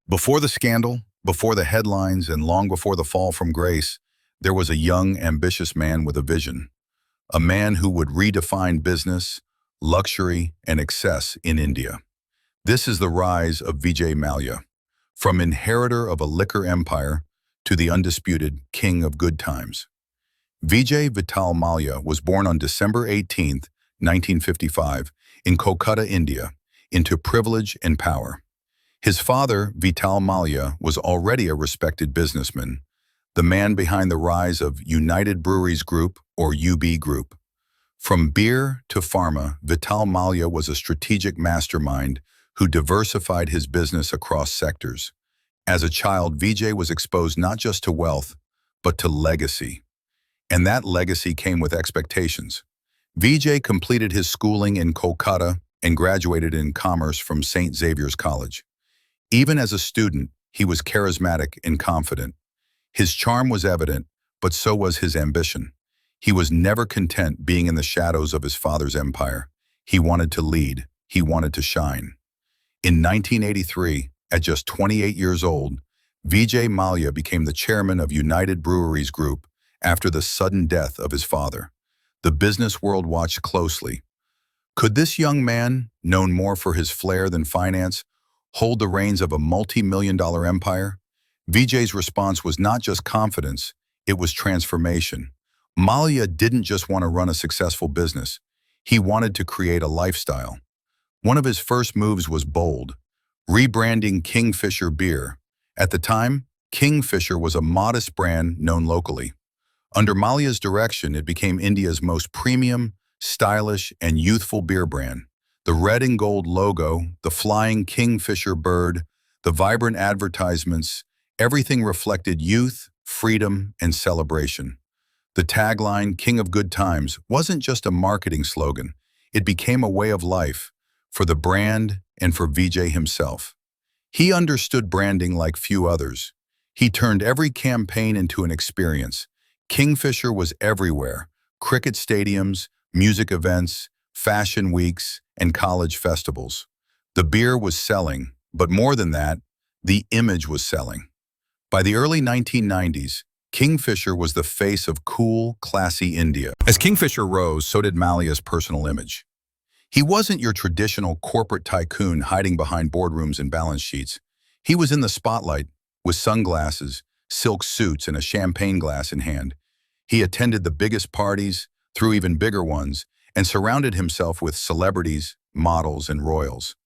Before the scandal, before the headlines, and long before the fall from grace, there was a young, ambitious man with a vision. A man who would redefine business, luxury, and excess in India. This is the rise of Vijay Mallya, from inheritor of a liquor empire to the undisputed king of good times. Vijay Vital Mallya was born on December 18, 1955, in Kolkata, India, into privilege and power. His father, Vital Mallya, was already a respected businessman, the man behind the rise of United Breweries Group, or UB Group. From beer to pharma, Vital Mallya was a strategic mastermind who diversified his business across sectors. As a child, Vijay was exposed not just to wealth, but to legacy. And that legacy came with expectations. Vijay completed his schooling in Kolkata and graduated in commerce from St. Xavier's College. Even as a student, he was charismatic and confident. His charm was evident, but so was his ambition. He was never content being in the shadows of his father's empire. He wanted to lead. He wanted to shine. In 1983, at just 28 years old, Vijay Mallya became the chairman of United Breweries Group after the sudden death of his father. The business world watched closely. Could this young man, known more for his flair than finance, hold the reins of a multi-million-dollar empire? Vijay's response was not just confidence, it was transformation. Mallya didn't just want to run a successful business. He wanted to create a lifestyle. One of his first moves was bold, rebranding Kingfisher beer. At the time, Kingfisher was a modest brand known locally. Under Mallya's direction, it became India's most premium, stylish, and youthful beer brand. The red and gold logo, the flying Kingfisher bird, the vibrant advertisements, everything reflected youth, freedom, and celebration. The tagline, King of Good Times, wasn't just a marketing slogan. It became a way of life for the brand and for Vijay himself. He understood branding like few others. He turned every campaign into an experience. Kingfisher was everywhere: cricket stadiums, music events, fashion weeks, and college festivals. The beer was selling, but more than that, the image was selling. By the early 1990s, Kingfisher was the face of cool, classy India. As Kingfisher rose, so did Mallya's personal image. He wasn't your traditional corporate tycoon hiding behind boardrooms and balance sheets. He was in the spotlight with sunglasses, silk suits, and a champagne glass in hand. He attended the biggest parties, threw even bigger ones, and surrounded himself with celebrities, models, and royals.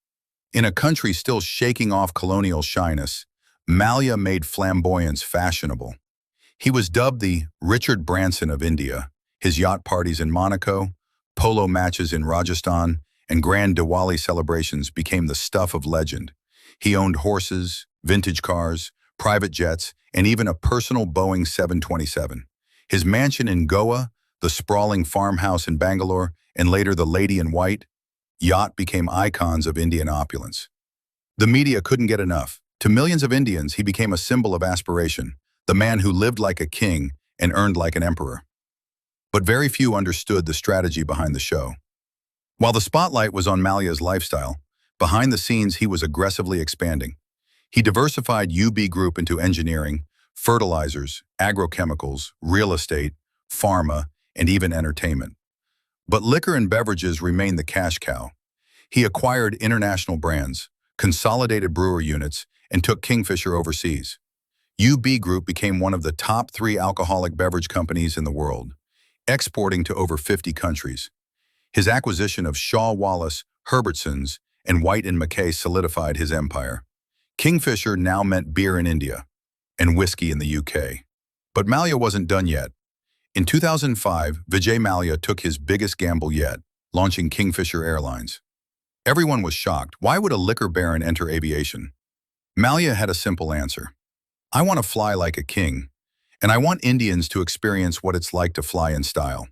In a country still shaking off colonial shyness, Mallya made flamboyance fashionable. He was dubbed the Richard Branson of India. His yacht parties in Monaco, polo matches in Rajasthan, and grand Diwali celebrations became the stuff of legend. He owned horses, vintage cars, private jets, and even a personal Boeing 727. His mansion in Goa, the sprawling farmhouse in Bangalore, and later the Lady in White yacht became icons of Indian opulence. The media couldn't get enough. To millions of Indians, he became a symbol of aspiration, the man who lived like a king and earned like an emperor. But very few understood the strategy behind the show. While the spotlight was on Mallya's lifestyle, behind the scenes he was aggressively expanding. He diversified UB Group into engineering, fertilizers, agrochemicals, real estate, pharma, and even entertainment. But liquor and beverages remained the cash cow. He acquired international brands, consolidated brewer units, and took Kingfisher overseas. UB Group became one of the top 3 alcoholic beverage companies in the world, exporting to over 50 countries. His acquisition of Shaw Wallace, Herbertsons, and White and Mackay solidified his empire. Kingfisher now meant beer in India and whiskey in the UK. But Mallya wasn't done yet. In 2005, Vijay Mallya took his biggest gamble yet, launching Kingfisher Airlines. Everyone was shocked. Why would a liquor baron enter aviation? Mallya had a simple answer. I want to fly like a king, and I want Indians to experience what it's like to fly in style.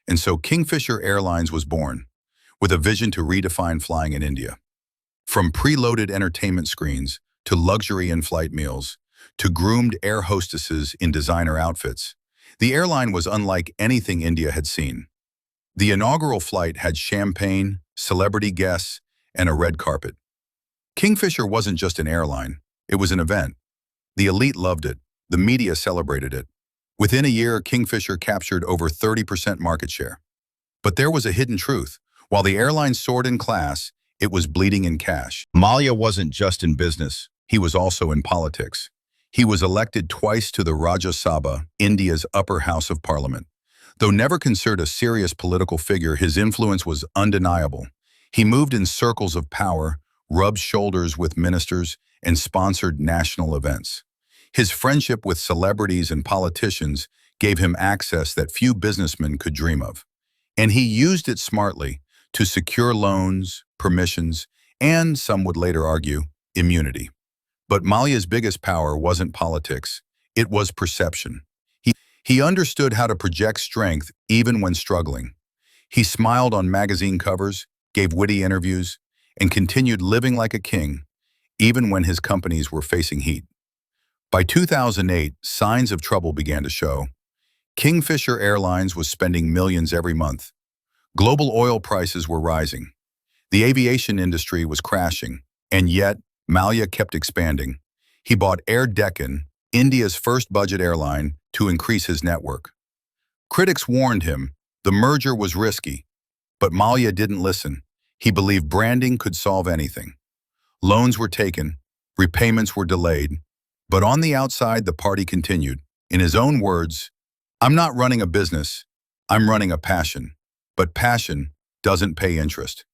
And so Kingfisher Airlines was born, with a vision to redefine flying in India. From preloaded entertainment screens, to luxury in-flight meals, to groomed air hostesses in designer outfits, the airline was unlike anything India had seen. The inaugural flight had champagne, celebrity guests, and a red carpet. Kingfisher wasn't just an airline, It was an event. The elite loved it. The media celebrated it. Within a year, Kingfisher captured over 30% market share. But there was a hidden truth. While the airline soared in class, it was bleeding in cash. Mallya wasn't just in business. He was also in politics. He was elected twice to the Rajya Sabha, India's upper house of parliament. Though never considered a serious political figure, his influence was undeniable. He moved in circles of power, rubbed shoulders with ministers, and sponsored national events. His friendship with celebrities and politicians gave him access that few businessmen could dream of. And he used it smartly to secure loans, permissions, and, some would later argue, immunity. But Mallya's biggest power wasn't politics, it was perception. He understood how to project strength even when struggling. He smiled on magazine covers, gave witty interviews, and continued living like a king, even when his companies were facing heat. By 2008, signs of trouble began to show. Kingfisher Airlines was spending millions every month. Global oil prices were rising. The aviation industry was crashing, and yet Mallya kept expanding. He bought Air Deccan, India's first budget airline, to increase his network. Critics warned him the merger was risky, but Mallya didn't listen. He believed branding could solve anything. Loans were taken, repayments were delayed, but on the outside the party continued. In his own words, "I'm not running a business, I'm running a passion, but passion doesn't pay interest."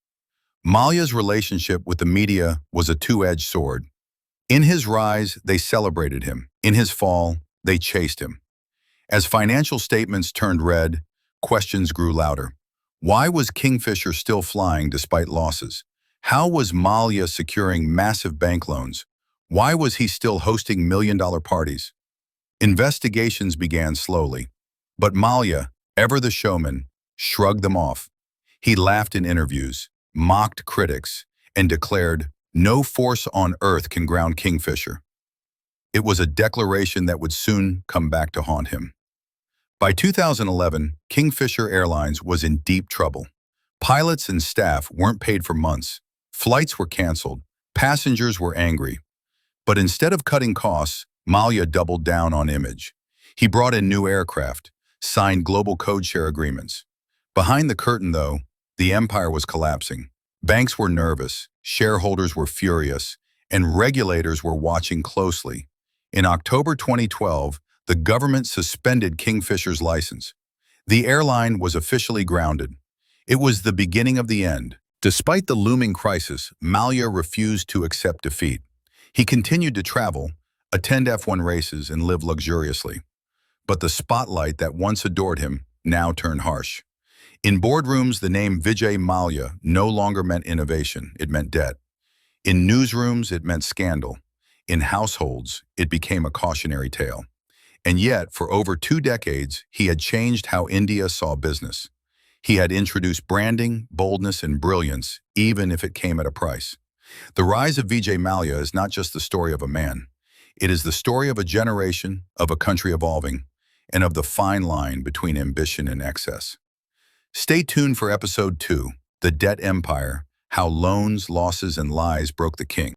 Mallya's relationship with the media was a two-edged sword. In his rise, they celebrated him. In his fall, they chased him. As financial statements turned red, questions grew louder. Why was Kingfisher still flying despite losses? How was Mallya securing massive bank loans? Why was he still hosting million-dollar parties? Investigations began slowly, but Mallya, ever the showman, shrugged them off. He laughed in interviews, mocked critics, and declared, "No force on earth can ground Kingfisher." It was a declaration that would soon come back to haunt him. By 2011, Kingfisher Airlines was in deep trouble. Pilots and staff weren't paid for months. Flights were canceled. Passengers were angry. But instead of cutting costs, Mallya doubled down on image. He brought in new aircraft, signed global code-share agreements. Behind the curtain, though, the empire was collapsing. Banks were nervous, shareholders were furious, and regulators were watching closely. In October 2012, the government suspended Kingfisher's license. The airline was officially grounded. It was the beginning of the end. Despite the looming crisis, Mallya refused to accept defeat. He continued to travel, attend F1 races, and live luxuriously. But the spotlight that once adored him now turned harsh. In boardrooms, the name Vijay Mallya no longer meant innovation, it meant debt. In newsrooms, it meant scandal. In households, it became a cautionary tale. And yet, for over 2 decades, he had changed how India saw business. He had introduced branding, boldness, and brilliance, even if it came at a price. The rise of Vijay Mallya is not just the story of a man. It is the story of a generation, of a country evolving, and of the fine line between ambition and excess. Stay tuned for episode 2, The Debt Empire, How Loans, Losses, and Lies Broke the King.